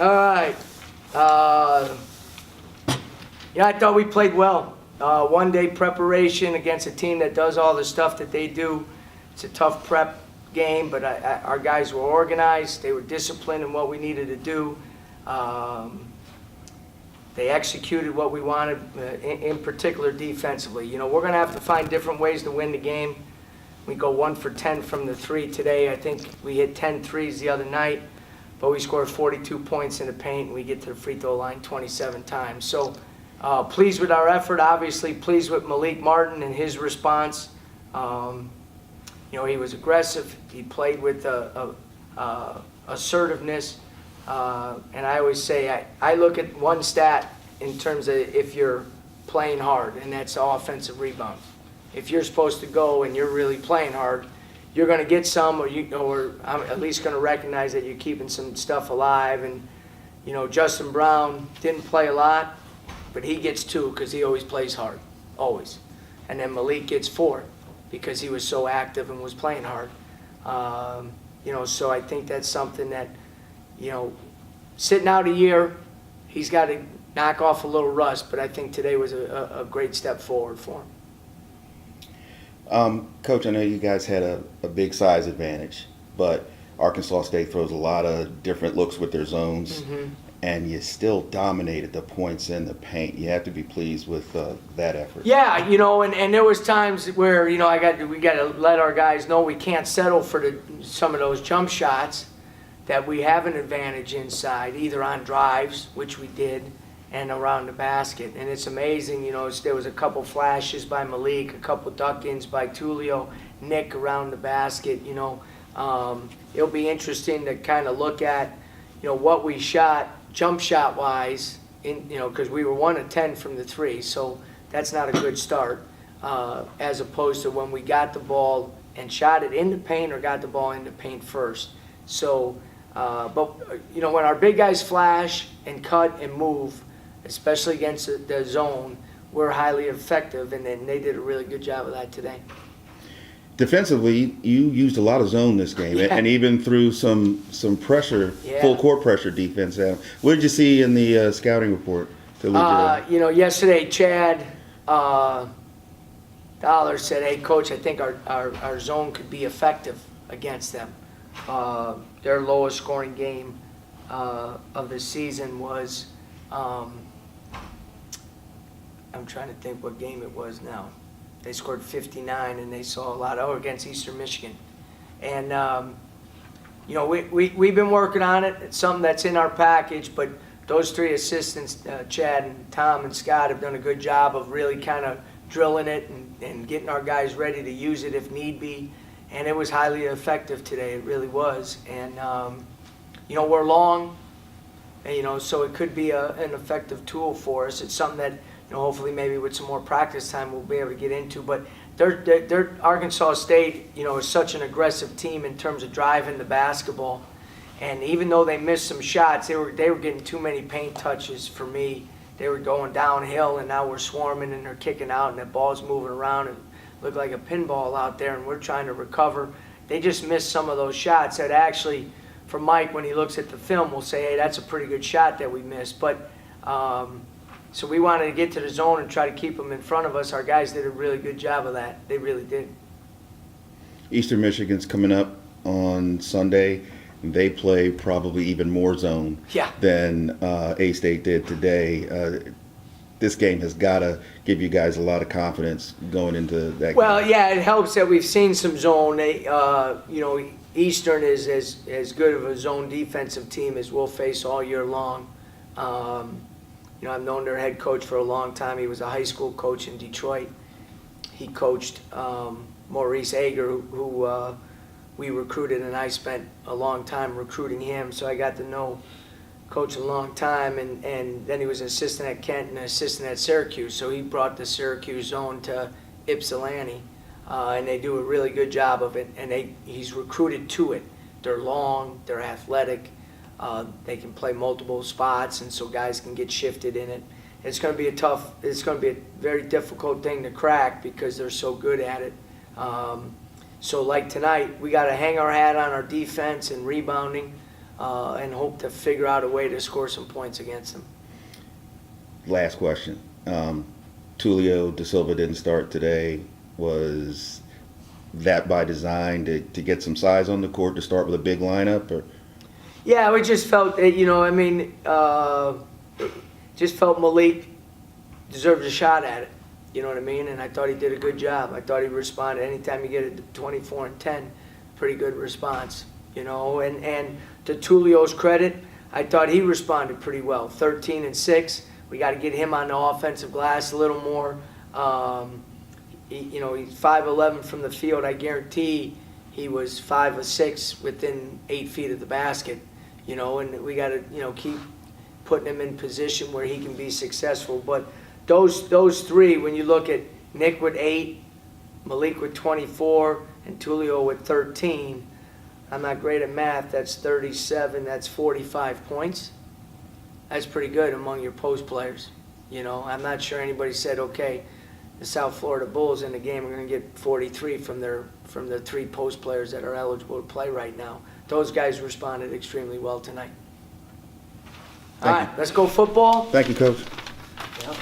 All right. Yeah, I thought we played well. One-day preparation against a team that does all the stuff that they do. It's a tough prep game, but our guys were organized. They were disciplined in what we needed to do. They executed what we wanted, in particular defensively. You know, we're going to have to find different ways to win the game. We go 1 for 10 from the three today. I think we hit 10 threes the other night, but we scored 42 points in the paint, and we get to the free throw line 27 times. So pleased with our effort, obviously pleased with Malik Martin and his response. You know, he was aggressive. He played with assertiveness. And I always say, I look at one stat in terms of if you're playing hard, and that's offensive rebounds. If you're supposed to go and you're really playing hard, you're going to get some, or I'm at least going to recognize that you're keeping some stuff alive. And, you know, Justin Brown didn't play a lot, but he gets 2 because he always plays hard, always. And then Malik gets 4 because he was so active and was playing hard. You know, so I think that's something that, you know, sitting out a year, he's got to knock off a little rust, but I think today was a great step forward for him. Coach, I know you guys had a big size advantage, but Arkansas State throws a lot of different looks with their zones, and you still dominated the points in the paint. You have to be pleased with that effort. Yeah, you know, and there was times where, you know, we got to let our guys know we can't settle for some of those jump shots, that we have an advantage inside, either on drives, which we did, and around the basket. And it's amazing, you know, there was a couple flashes by Malik, a couple duck-ins by Tulio, Nick around the basket, you know. It'll be interesting to kind of look at, you know, what we shot jump shot-wise, you know, because we were 1 of 10 from the three, so that's not a good start, as opposed to when we got the ball and shot it in the paint or got the ball in the paint first. So, but, you know, when our big guys flash and cut and move, especially against the zone, we're highly effective, and then they did a really good job of that today. Defensively, you used a lot of zone this game, and even through some pressure, full court pressure defense. What did you see in the scouting report? You know, yesterday, Chad Dollar said, "Hey, Coach, I think our zone could be effective against them." Their lowest scoring game of the season was, I'm trying to think what game it was now. They scored 59, and they saw a lot against Eastern Michigan. And, you know, we've been working on it. It's something that's in our package, but those 3 assistants, Chad and Tom and Scott, have done a good job of really kind of drilling it and getting our guys ready to use it if need be. And it was highly effective today. It really was. And, you know, we're long, and, you know, so it could be an effective tool for us. It's something that, you know, hopefully maybe with some more practice time we'll be able to get into. But they're Arkansas State, you know, is such an aggressive team in terms of driving the basketball. And even though they missed some shots, they were getting too many paint touches for me. They were going downhill, and now we're swarming, and they're kicking out, and the ball's moving around and look like a pinball out there, and we're trying to recover. They just missed some of those shots that actually, for Mike, when he looks at the film, will say, hey, that's a pretty good shot that we missed. But so we wanted to get to the zone and try to keep them in front of us. Our guys did a really good job of that. They really did. Eastern Michigan's coming up on Sunday. They play probably even more zone than A-State did today. This game has got to give you guys a lot of confidence going into that Well, game. yeah, it helps that we've seen some zone. They, you know, Eastern is as good of a zone defensive team as we'll face all year long. You know, I've known their head coach for a long time. He was a high school coach in Detroit. He coached Maurice Ager, who we recruited, and I spent a long time recruiting him, so I got to know Coach a long time, and then he was an assistant at Kent and an assistant at Syracuse, so he brought the Syracuse zone to Ypsilanti, and they do a really good job of it, and he's recruited to it. They're long, they're athletic, they can play multiple spots, and so guys can get shifted in it. It's going to be it's going to be a very difficult thing to crack because they're so good at it. So like tonight, we got to hang our hat on our defense and rebounding. and hope to figure out a way to score some points against them. Last question. Tulio Da Silva didn't start today. Was that by design to get some size on the court to start with a big lineup? Or? Yeah, we just felt, just felt Malik deserved a shot at it. You know what I mean? And I thought he did a good job. I thought he responded. Anytime you get it 24 and 10, pretty good response. And to Tulio's credit, I thought he responded pretty well. 13 and 6. We got to get him on the offensive glass a little more. He's 5'11" from the field. I guarantee he was 5 or 6 within 8 feet of the basket. And we got to keep putting him in position where he can be successful. But those three, when you look at Nick with 8, Malik with 24, and Tulio with 13, I'm not great at math. That's 37. That's 45 points. That's pretty good among your post players. I'm not sure anybody said, okay, the South Florida Bulls in the game are going to get 43 from the 3 post players that are eligible to play right now. Those guys responded extremely well tonight. All right, let's go football. Thank you, Coach. Yep.